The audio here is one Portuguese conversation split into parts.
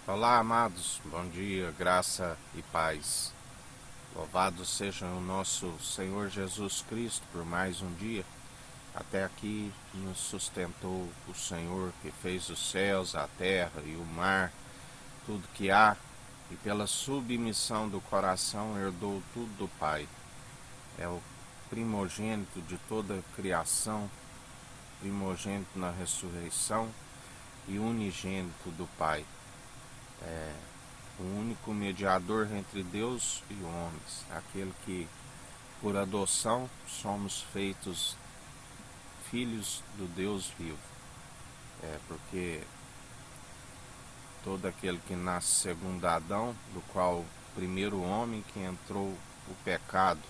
Olá, amados, bom dia, graça e paz. Louvado seja o nosso Senhor Jesus Cristo por mais um dia. Até aqui nos sustentou o Senhor que fez os céus, a terra e o mar, tudo que há, e pela submissão do coração herdou tudo do Pai. É o primogênito de toda a criação, primogênito na ressurreição e unigênito do Pai. O único mediador entre Deus e homens, aquele que por adoção somos feitos filhos do Deus vivo. Porque todo aquele que nasce segundo Adão, do qual o primeiro homem que entrou o pecado,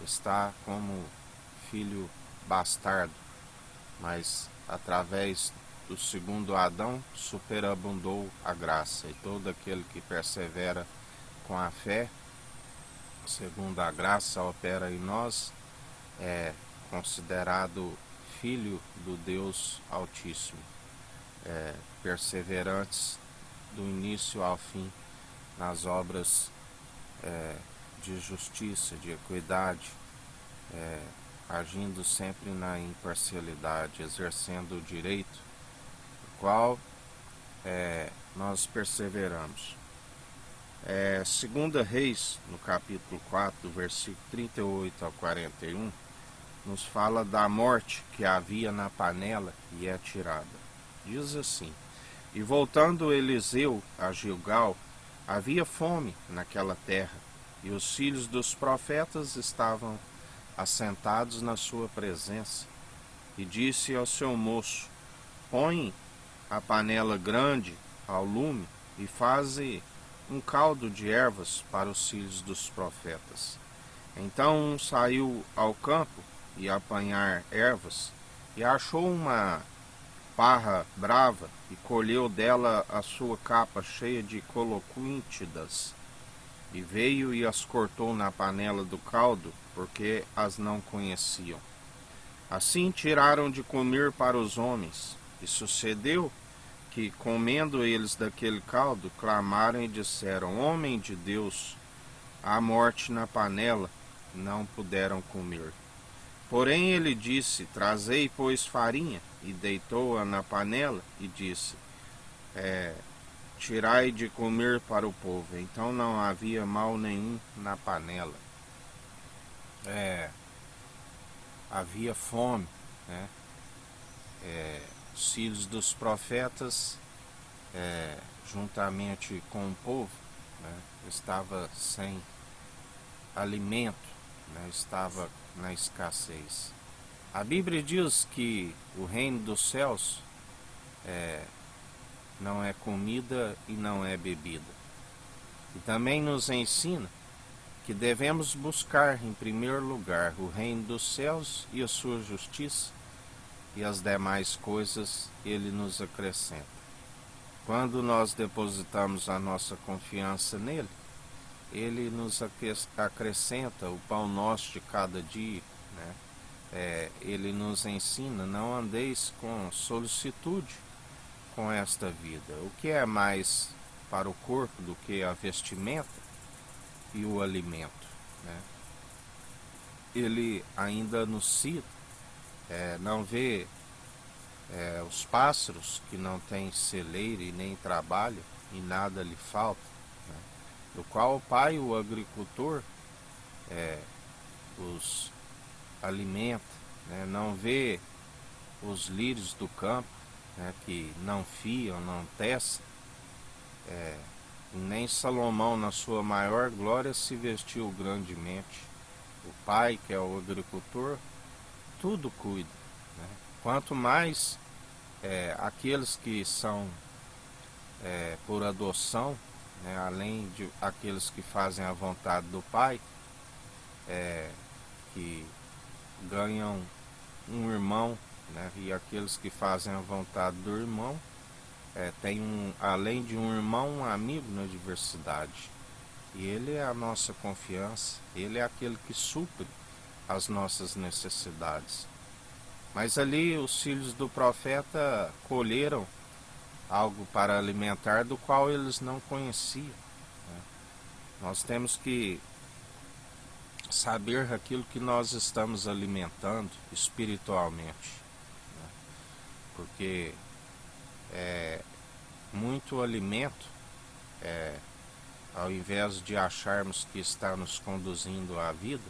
está como filho bastardo, mas através do segundo Adão superabundou a graça, e todo aquele que persevera com a fé, segundo a graça opera em nós, é considerado filho do Deus Altíssimo, perseverantes do início ao fim nas obras de justiça, de equidade, agindo sempre na imparcialidade, exercendo o direito, o qual nós perseveramos. Segunda Reis, no capítulo 4, do versículo 38 ao 41, nos fala da morte que havia na panela e é tirada. Diz assim: E voltando Eliseu a Gilgal, havia fome naquela terra, e os filhos dos profetas estavam assentados na sua presença. E disse ao seu moço: Põe a panela grande ao lume e faze um caldo de ervas para os filhos dos profetas. Então um saiu ao campo e apanhar ervas, e achou uma parra brava, e colheu dela a sua capa cheia de coloquíntidas, e veio e as cortou na panela do caldo, porque as não conheciam. Assim tiraram de comer para os homens, e sucedeu que, comendo eles daquele caldo, clamaram e disseram: Homem de Deus, há morte na panela. Não puderam comer. Porém ele disse: Trazei, pois, farinha, e deitou-a na panela, e disse: Tirai de comer para o povo. Então não havia mal nenhum na panela. Havia fome, né? Os filhos dos profetas, juntamente com o povo, né, estava sem alimento, né, estava na escassez. A Bíblia diz que o reino dos céus não é comida e não é bebida. E também nos ensina que devemos buscar em primeiro lugar o reino dos céus e a sua justiça, e as demais coisas ele nos acrescenta. Quando nós depositamos a nossa confiança nele, ele nos acrescenta o pão nosso de cada dia, né? Ele nos ensina: não andeis com solicitude com esta vida. O que é mais para o corpo do que a vestimenta e o alimento, né? Ele ainda nos cita: não vê os pássaros que não têm celeiro e nem trabalham, e nada lhe falta, né? Do qual o Pai, o agricultor, os alimenta, né? Não vê os lírios do campo, né, que não fiam, não tecem, nem Salomão na sua maior glória se vestiu grandemente. O Pai, que é o agricultor, tudo cuida, né? Quanto mais aqueles que são por adoção, né, além de aqueles que fazem a vontade do Pai, que ganham um irmão, né, e aqueles que fazem a vontade do irmão, tem além de um irmão, um amigo na adversidade. E ele é a nossa confiança, ele é aquele que supre as nossas necessidades. Mas ali os filhos do profeta colheram algo para alimentar do qual eles não conheciam, né? Nós temos que saber aquilo que nós estamos alimentando espiritualmente, né? Porque muito alimento, ao invés de acharmos que está nos conduzindo à vida,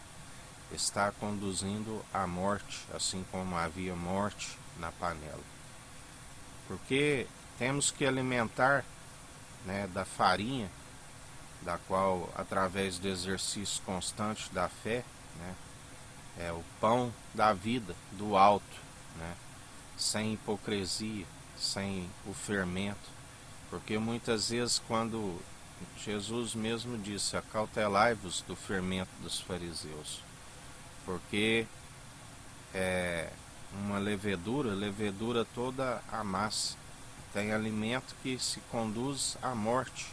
está conduzindo à morte, assim como havia morte na panela. Porque temos que alimentar, né, da farinha, da qual, através do exercício constante da fé, né, é o pão da vida, do alto, né, sem hipocrisia, sem o fermento. Porque muitas vezes, quando Jesus mesmo disse: acautelai-vos do fermento dos fariseus, porque uma levedura toda a massa. Tem alimento que se conduz à morte,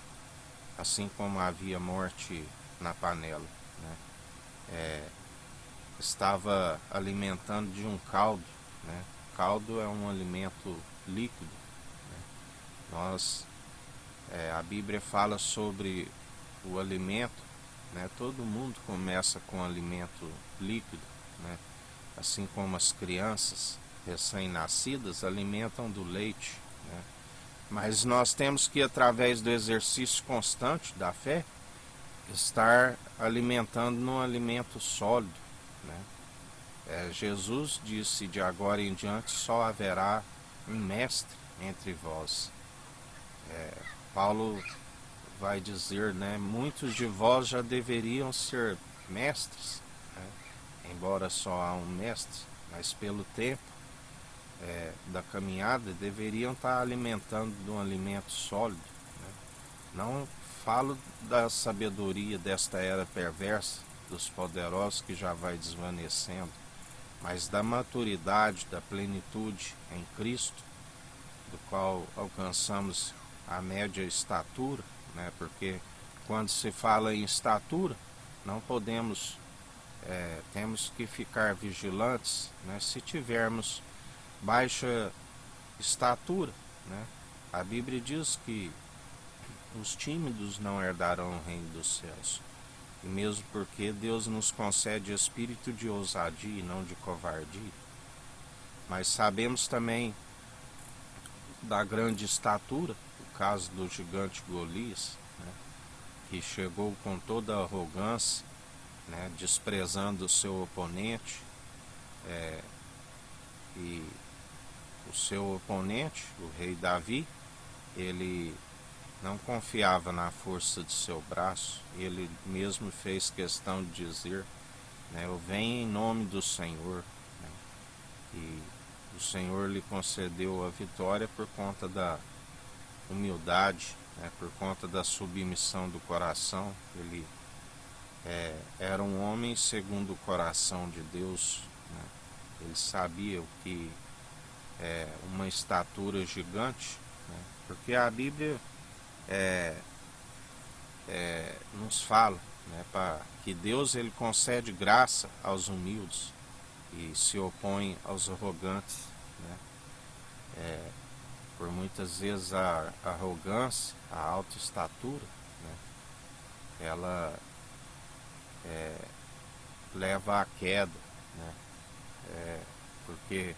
assim como havia morte na panela, né? Estava alimentando de um caldo, né? Caldo é um alimento líquido, né? A Bíblia fala sobre o alimento, né? Todo mundo começa com alimento líquido, né? Assim como as crianças recém-nascidas alimentam do leite, né? Mas nós temos que, através do exercício constante da fé, estar alimentando num alimento sólido, né? Jesus disse: de agora em diante só haverá um mestre entre vós. Paulo vai dizer, né, muitos de vós já deveriam ser mestres, né? Embora só há um mestre, mas pelo tempo da caminhada deveriam estar alimentando de um alimento sólido, né? Não falo da sabedoria desta era perversa, dos poderosos que já vai desvanecendo, mas da maturidade, da plenitude em Cristo, do qual alcançamos a média estatura, né? Porque quando se fala em estatura, não podemos, temos que ficar vigilantes, né? Se tivermos baixa estatura, né? A Bíblia diz que os tímidos não herdarão o reino dos céus. E mesmo porque Deus nos concede espírito de ousadia e não de covardia. Mas sabemos também da grande estatura, o caso do gigante Golias, né, que chegou com toda a arrogância, né, desprezando o seu oponente, e o seu oponente, o rei Davi, ele não confiava na força de seu braço, ele mesmo fez questão de dizer, né, eu venho em nome do Senhor, né, e o Senhor lhe concedeu a vitória por conta da humildade, né, por conta da submissão do coração. Ele era um homem segundo o coração de Deus, né? Ele sabia o que é uma estatura gigante, né? Porque a Bíblia nos fala, né, que Deus ele concede graça aos humildes e se opõe aos arrogantes, né? Por muitas vezes a arrogância, a alta estatura, né, ela leva à queda, né? Porque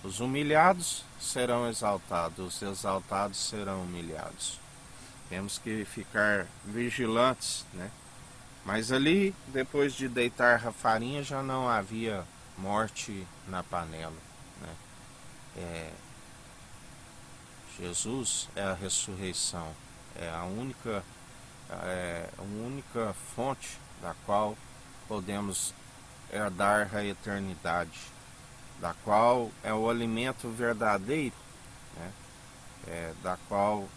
os humilhados serão exaltados, os exaltados serão humilhados. Temos que ficar vigilantes, né? Mas ali, depois de deitar a farinha, já não havia morte na panela, né? Jesus é a ressurreição, é a única fonte da qual podemos herdar a eternidade, da qual é o alimento verdadeiro, né? Da qual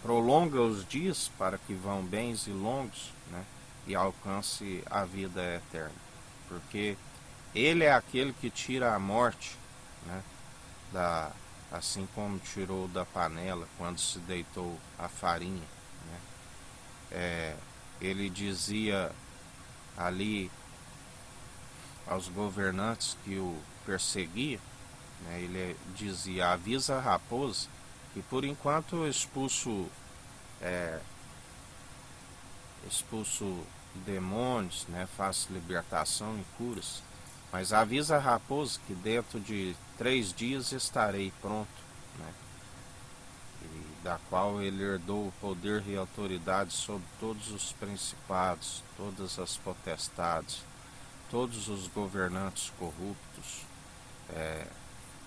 prolonga os dias para que vão bens e longos, né? E alcance a vida eterna, porque Ele é aquele que tira a morte, né? Assim como tirou da panela quando se deitou a farinha, né? Ele dizia ali aos governantes que o perseguiam, né? Ele dizia: avisa a raposa que por enquanto eu expulso demônios, né? Faço libertação e curas, mas avisa a raposa que dentro de 3 dias estarei pronto, né? E da qual ele herdou o poder e autoridade sobre todos os principados, todas as potestades, todos os governantes corruptos,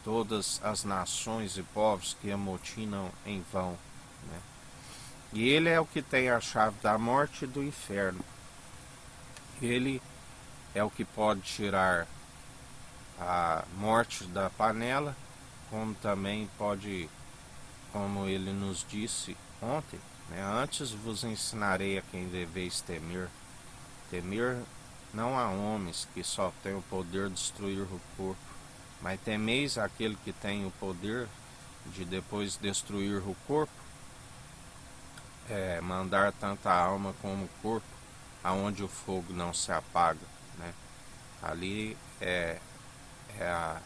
todas as nações e povos que amotinam em vão, né? E ele é o que tem a chave da morte e do inferno. Ele é o que pode tirar a morte da panela, como também pode, como ele nos disse ontem, né? Antes vos ensinarei a quem deveis temer. Temer não a homens que só têm o poder de destruir o corpo, mas temeis aquele que tem o poder de, depois de destruir o corpo, mandar tanto a alma como o corpo aonde o fogo não se apaga, né? Ali é a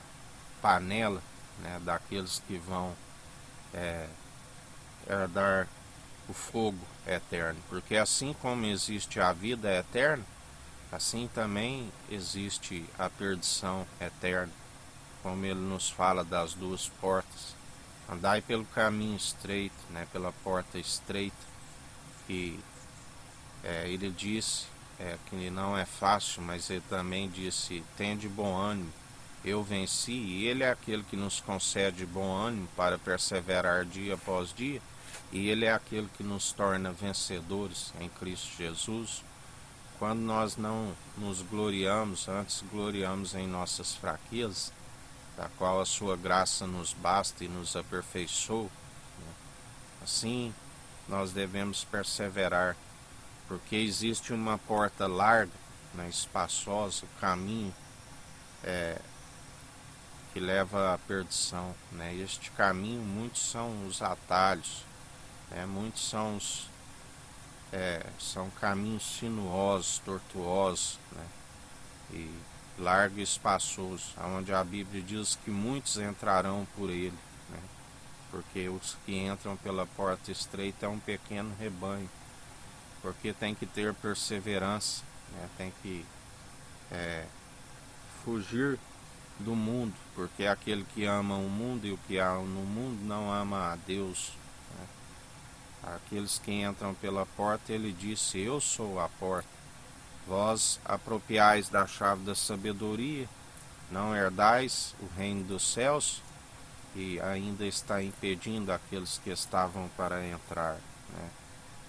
panela, né, daqueles que vão herdar o fogo eterno, porque assim como existe a vida eterna, assim também existe a perdição eterna, como ele nos fala das 2 portas. Andai pelo caminho estreito, né, pela porta estreita, que ele disse que não é fácil, mas ele também disse: tende bom ânimo, eu venci. E ele é aquele que nos concede bom ânimo para perseverar dia após dia, e ele é aquele que nos torna vencedores em Cristo Jesus. Quando nós não nos gloriamos, antes gloriamos em nossas fraquezas, da qual a sua graça nos basta e nos aperfeiçoa, né? Assim, nós devemos perseverar, porque existe uma porta larga, né, espaçosa, o caminho que leva à perdição, né? Este caminho, muitos são os atalhos, né? Muitos são caminhos sinuosos, tortuosos, né? E largo e espaçoso, onde a Bíblia diz que muitos entrarão por ele, né? Porque os que entram pela porta estreita é um pequeno rebanho, porque tem que ter perseverança, né? Tem que fugir do mundo, porque aquele que ama o mundo e o que há no mundo não ama a Deus, né? Aqueles que entram pela porta, ele disse: eu sou a porta. Vós apropriais da chave da sabedoria, não herdais o reino dos céus, e ainda está impedindo aqueles que estavam para entrar, né?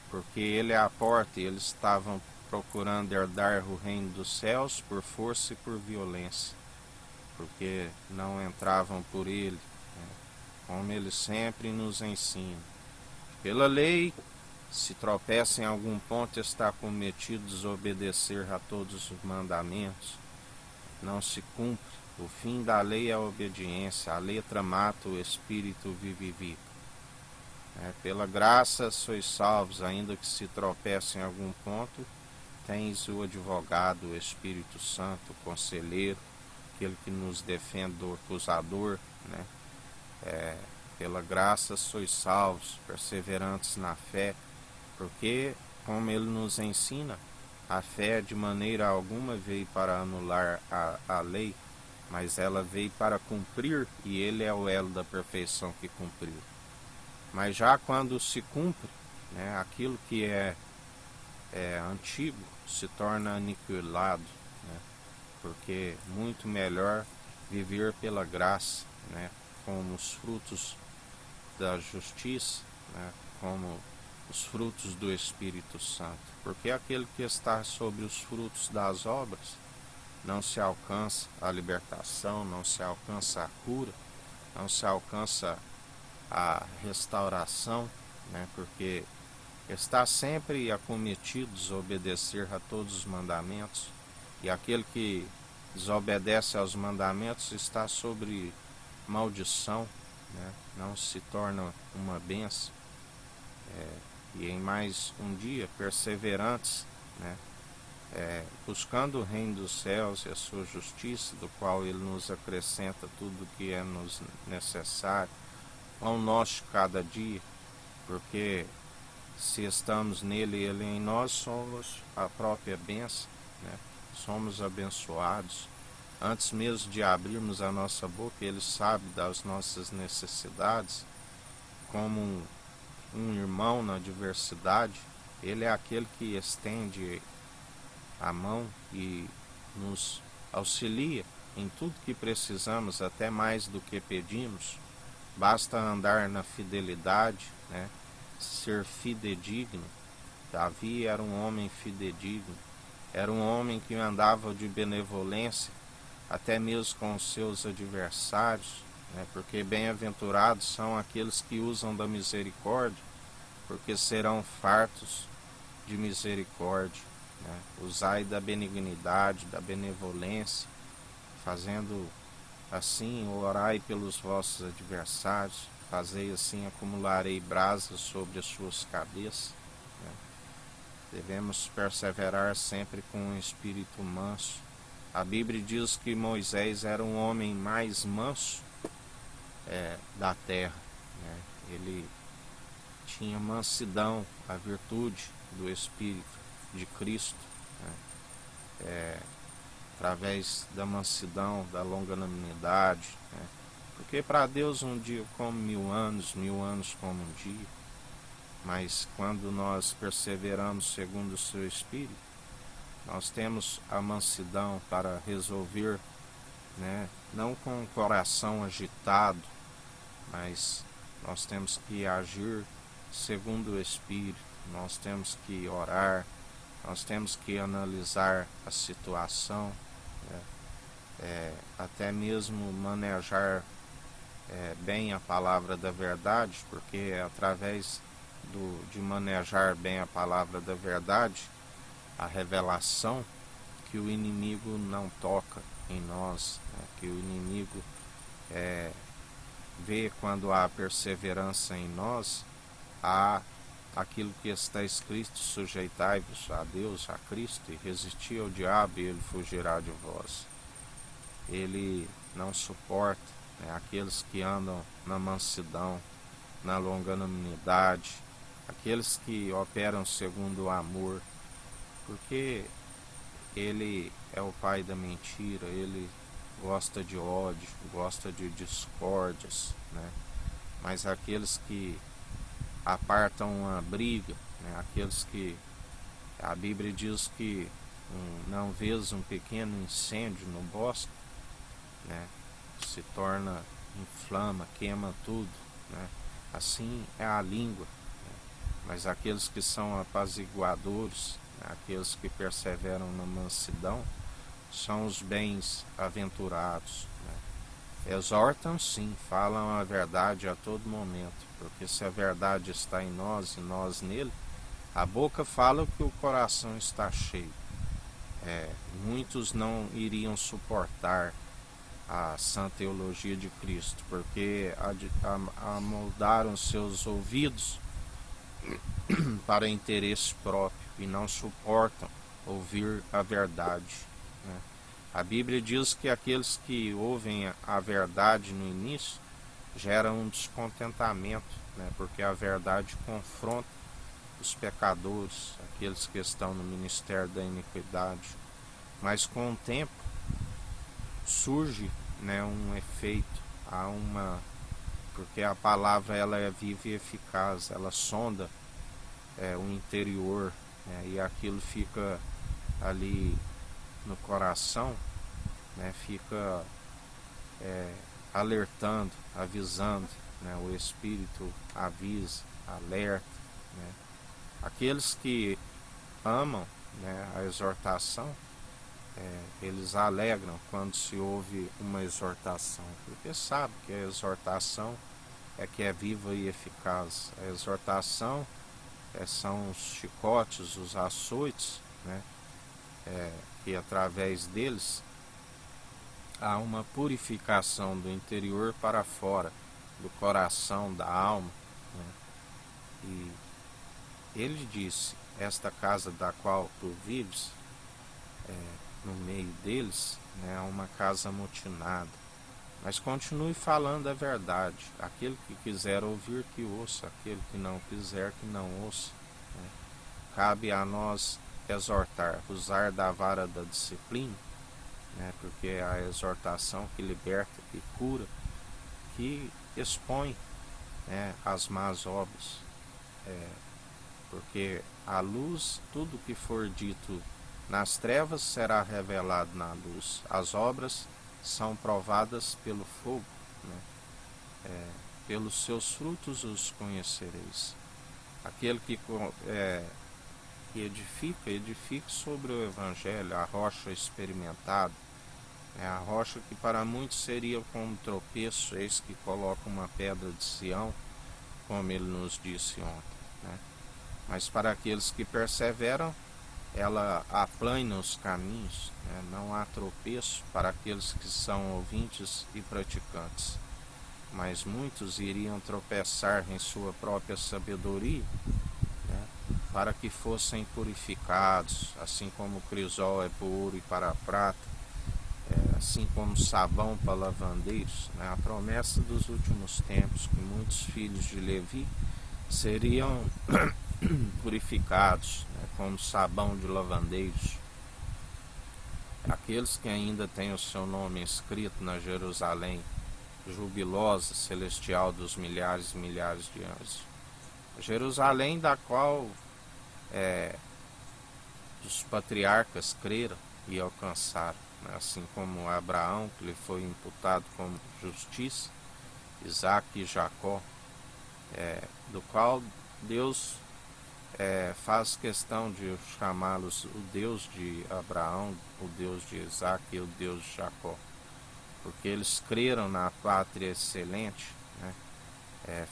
Porque ele é a porta e eles estavam procurando herdar o reino dos céus por força e por violência, porque não entravam por ele, né? Como ele sempre nos ensina. Pela lei, se tropeça em algum ponto, está cometido desobedecer a todos os mandamentos, não se cumpre. O fim da lei é a obediência, a letra mata, o espírito vivifica. Pela graça sois salvos, ainda que se tropece em algum ponto, tens o advogado, o Espírito Santo, o conselheiro, aquele que nos defende do acusador, né? Pela graça sois salvos, perseverantes na fé, porque, como ele nos ensina, a fé de maneira alguma veio para anular a lei, mas ela veio para cumprir, e ele é o elo da perfeição que cumpriu. Mas já quando se cumpre, né, aquilo que é antigo se torna aniquilado, né, porque muito melhor viver pela graça, né, como os frutos da justiça, né, como os frutos do Espírito Santo, porque aquele que está sobre os frutos das obras não se alcança a libertação, não se alcança a cura, não se alcança a restauração, né, porque está sempre acometido de desobedecer a todos os mandamentos, e aquele que desobedece aos mandamentos está sobre maldição, né, não se torna uma bênção. E em mais um dia, perseverantes, né, buscando o reino dos céus e a sua justiça, do qual ele nos acrescenta tudo o que é nos necessário, ao nosso cada dia, porque se estamos nele e ele em nós, somos a própria bênção, né? Somos abençoados. Antes mesmo de abrirmos a nossa boca, ele sabe das nossas necessidades, como um irmão na adversidade. Ele é aquele que estende a mão e nos auxilia em tudo que precisamos, até mais do que pedimos. Basta andar na fidelidade, né? Ser fidedigno. Davi era um homem fidedigno, era um homem que andava de benevolência, até mesmo com os seus adversários, né? Porque bem-aventurados são aqueles que usam da misericórdia, porque serão fartos de misericórdia, né? Usai da benignidade, da benevolência, fazendo assim, orai pelos vossos adversários, fazei assim, acumularei brasas sobre as suas cabeças, né? Devemos perseverar sempre com um espírito manso. A Bíblia diz que Moisés era um homem mais manso da terra, né? Ele tinha mansidão, a virtude do Espírito de Cristo, né? Através da mansidão, da longanimidade, né? Porque para Deus um dia como 1000 anos como um dia. Mas quando nós perseveramos segundo o seu Espírito, nós temos a mansidão para resolver, né? Não com o coração agitado, mas nós temos que agir segundo o Espírito, nós temos que orar, nós temos que analisar a situação, né? Até mesmo manejar bem a palavra da verdade, porque é através de manejar bem a palavra da verdade, a revelação, que o inimigo não toca em nós, né? Que o inimigo vê quando há perseverança em nós, há aquilo que está escrito: sujeitai-vos a Deus, a Cristo, e resisti ao diabo, e ele fugirá de vós. Ele não suporta, né, aqueles que andam na mansidão, na longanimidade, aqueles que operam segundo o amor, porque ele é o pai da mentira, ele gosta de ódio, gosta de discórdias, né? Mas aqueles que apartam uma briga, né? Aqueles que a Bíblia diz que não vês um pequeno incêndio no bosque, né? Se torna, inflama, queima tudo, né? Assim é a língua, né? Mas aqueles que são apaziguadores, né? Aqueles que perseveram na mansidão, são os bens-aventurados, né? Exortam sim, falam a verdade a todo momento, porque se a verdade está em nós e nós nele, a boca fala o que o coração está cheio. Muitos não iriam suportar a sã teologia de Cristo, porque amoldaram seus ouvidos para interesse próprio e não suportam ouvir a verdade, né? A Bíblia diz que aqueles que ouvem a verdade no início geram um descontentamento, né? Porque a verdade confronta os pecadores, aqueles que estão no ministério da iniquidade. Mas com o tempo surge, né, um efeito, porque a palavra ela é viva e eficaz, ela sonda o interior, né, e aquilo fica ali no coração, né, fica alertando, avisando, né, o Espírito avisa, alerta, né. Aqueles que amam, né, a exortação, eles alegram quando se ouve uma exortação, porque sabe que a exortação é que é viva e eficaz. A exortação são os chicotes, os açoites, né, que através deles há uma purificação do interior para fora, do coração, da alma, né? E ele disse: esta casa da qual tu vives no meio deles, né, uma casa amotinada. Mas continue falando a verdade. Aquele que quiser ouvir, que ouça. Aquele que não quiser, que não ouça. Né? Cabe a nós exortar, usar da vara da disciplina, né? Porque é a exortação que liberta, que cura, que expõe, né, as más obras. Porque a luz, tudo que for dito nas trevas será revelado na luz. As obras são provadas pelo fogo, né? Pelos seus frutos os conhecereis. Aquele que edifica sobre o Evangelho, a rocha experimentada, a rocha que para muitos seria como tropeço, eis que coloca uma pedra de Sião, como ele nos disse ontem, né? Mas para aqueles que perseveram, ela aplana os caminhos, né? Não há tropeço para aqueles que são ouvintes e praticantes. Mas muitos iriam tropeçar em sua própria sabedoria, né? Para que fossem purificados, assim como o crisol é para o ouro e para a prata, assim como sabão para lavandeiros, né? A promessa dos últimos tempos, que muitos filhos de Levi seriam purificados, né, como sabão de lavandeiros. Aqueles que ainda têm o seu nome escrito na Jerusalém jubilosa, celestial dos milhares e milhares de anos. Jerusalém da qual os patriarcas creram e alcançaram, né, assim como Abraão, que lhe foi imputado como justiça, Isaac e Jacó, do qual Deus faz questão de chamá-los o Deus de Abraão, o Deus de Isaac e o Deus de Jacó, porque eles creram na pátria excelente, né?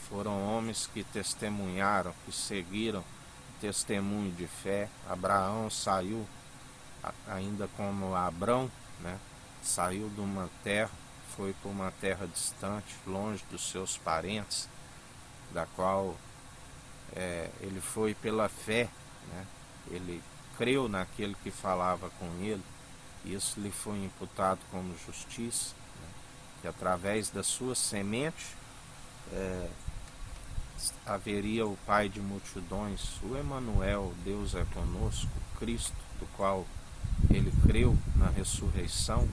Foram homens que testemunharam, que seguiram o testemunho de fé. Abraão saiu, ainda como Abrão, né? Saiu de uma terra, foi para uma terra distante, longe dos seus parentes, da qual ele foi pela fé, né? Ele creu naquele que falava com ele, e isso lhe foi imputado como justiça, né? Que através da sua semente haveria o Pai de multidões, o Emanuel, Deus é conosco, Cristo, do qual ele creu na ressurreição,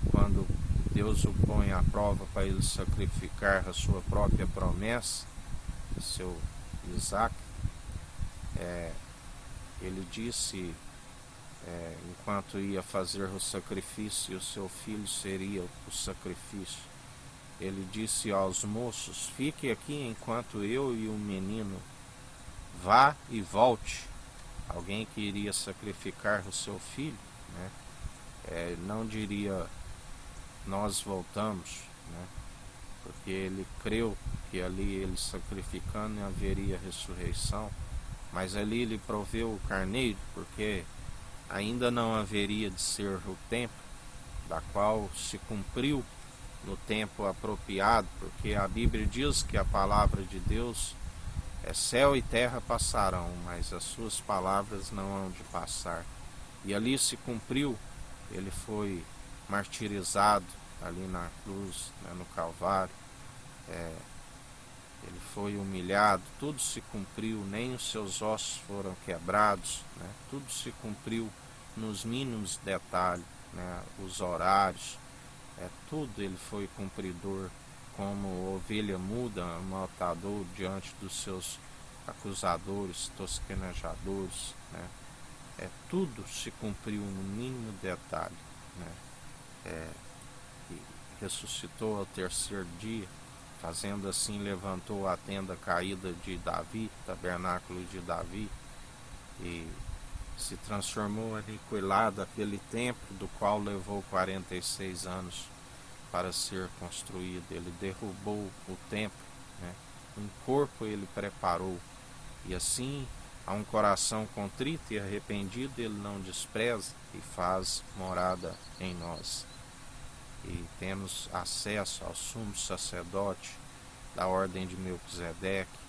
quando Deus o põe à prova para ele sacrificar a sua própria promessa, seu Isaac. Ele disse, enquanto ia fazer o sacrifício, e o seu filho seria o sacrifício, ele disse aos moços: fique aqui enquanto eu e o menino vá e volte. Alguém que iria sacrificar o seu filho, né? Não diria nós voltamos, né? Porque ele creu que ali ele sacrificando haveria ressurreição, mas ali ele proveu o carneiro, porque ainda não haveria de ser o tempo, da qual se cumpriu no tempo apropriado, porque a Bíblia diz que a palavra de Deus céu e terra passarão, mas as suas palavras não hão de passar. E ali se cumpriu, ele foi martirizado ali na cruz, né, no Calvário, ele foi humilhado, tudo se cumpriu, nem os seus ossos foram quebrados, né, tudo se cumpriu nos mínimos detalhes, né, os horários, tudo ele foi cumpridor, como ovelha muda, maltador diante dos seus acusadores, tosquenejadores, né? Tudo se cumpriu no mínimo detalhe, né? E ressuscitou ao terceiro dia, fazendo assim levantou a tenda caída de Davi, tabernáculo de Davi, e se transformou aniquilado aquele templo, do qual levou 46 anos para ser construído. Ele derrubou o templo, né? Um corpo ele preparou, e assim a um coração contrito e arrependido ele não despreza e faz morada em nós. E temos acesso ao sumo sacerdote da ordem de Melquisedeque,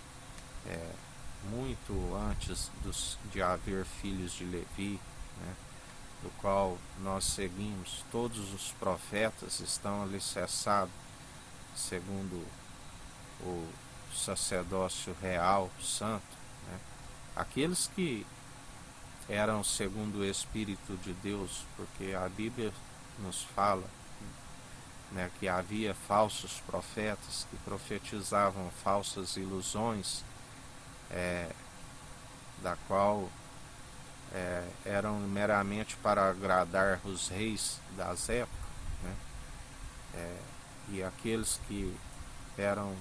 muito antes de haver filhos de Levi, né? do qual nós seguimos, todos os profetas estão alicerçados, segundo o sacerdócio real, santo, né? Aqueles que eram segundo o Espírito de Deus, porque a Bíblia nos fala, né, que havia falsos profetas que profetizavam falsas ilusões, da qual eram meramente para agradar os reis das épocas, né? E aqueles que eram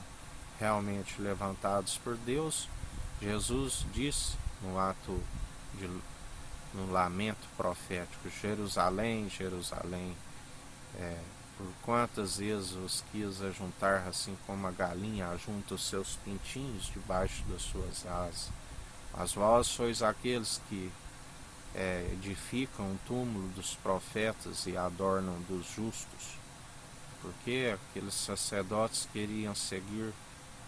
realmente levantados por Deus, Jesus disse no lamento profético: Jerusalém, Jerusalém, por quantas vezes os quis ajuntar, assim como a galinha ajunta os seus pintinhos debaixo das suas asas. Mas vós sois aqueles que edificam o túmulo dos profetas e adornam dos justos. Porque aqueles sacerdotes queriam seguir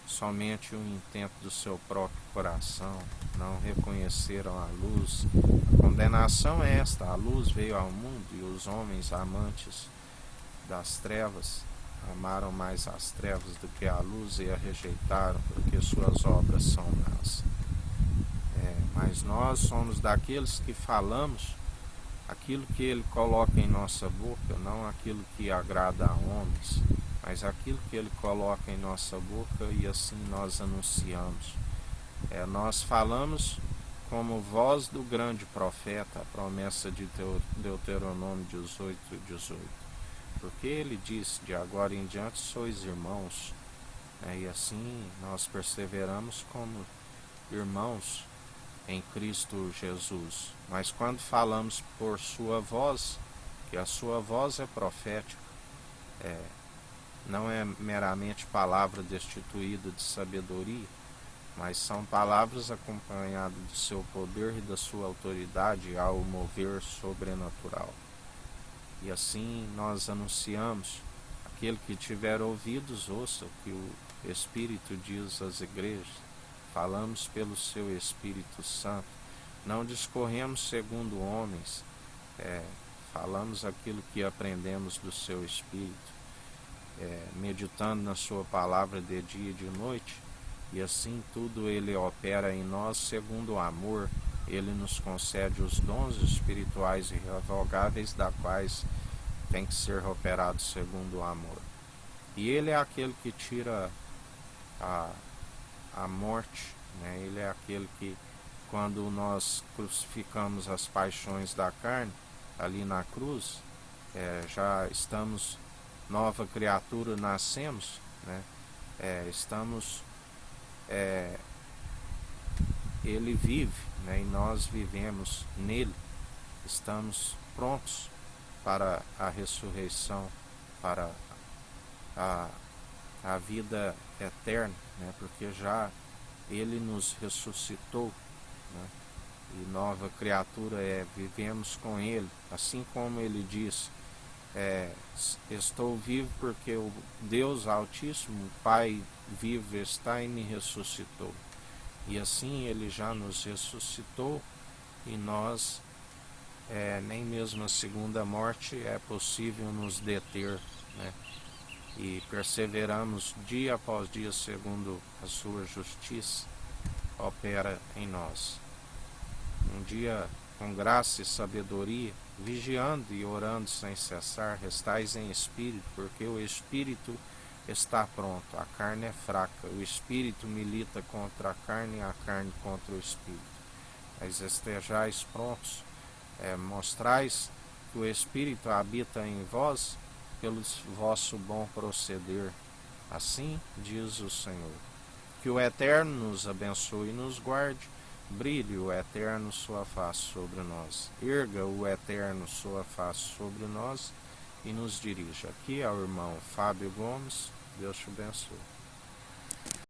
somente o intento do seu próprio coração, não reconheceram a luz. A condenação é esta: a luz veio ao mundo e os homens amantes das trevas amaram mais as trevas do que a luz e a rejeitaram, porque suas obras são más. Mas nós somos daqueles que falamos aquilo que Ele coloca em nossa boca, não aquilo que agrada a homens, mas aquilo que Ele coloca em nossa boca, e assim nós anunciamos. Nós falamos como voz do grande profeta, a promessa de Deuteronômio 18:18, porque Ele diz: de agora em diante sois irmãos, e assim nós perseveramos como irmãos em Cristo Jesus. Mas quando falamos por sua voz, que a sua voz é profética, não é meramente palavra destituída de sabedoria, mas são palavras acompanhadas do seu poder e da sua autoridade ao mover sobrenatural. E assim nós anunciamos: aquele que tiver ouvidos, ouça o que o Espírito diz às igrejas. Falamos pelo seu Espírito Santo, não discorremos segundo homens, falamos aquilo que aprendemos do seu Espírito, meditando na sua palavra de dia e de noite, e assim tudo Ele opera em nós segundo o amor. Ele nos concede os dons espirituais irrevogáveis, da quais tem que ser operado segundo o amor. E Ele é aquele que tira a morte, né? Ele é aquele que, quando nós crucificamos as paixões da carne ali na cruz, já estamos nova criatura, nascemos, né? Ele vive, né? E nós vivemos nele, estamos prontos para a ressurreição, para a vida eterna, né? Porque já Ele nos ressuscitou, né? E nova criatura vivemos com Ele, assim como Ele diz: estou vivo porque o Deus Altíssimo, Pai vivo está e me ressuscitou. E assim Ele já nos ressuscitou, e nós, nem mesmo a segunda morte é possível nos deter, né? E perseveramos dia após dia segundo a sua justiça opera em nós. Um dia com graça e sabedoria, vigiando e orando sem cessar, restais em espírito, porque o espírito está pronto, a carne é fraca, o espírito milita contra a carne e a carne contra o espírito. Mas estejais prontos, mostrais que o espírito habita em vós, pelo vosso bom proceder. Assim diz o Senhor. Que o Eterno nos abençoe e nos guarde. Brilhe o Eterno sua face sobre nós. Erga o Eterno sua face sobre nós e nos dirija. Aqui é o irmão Fábio Gomes. Deus te abençoe.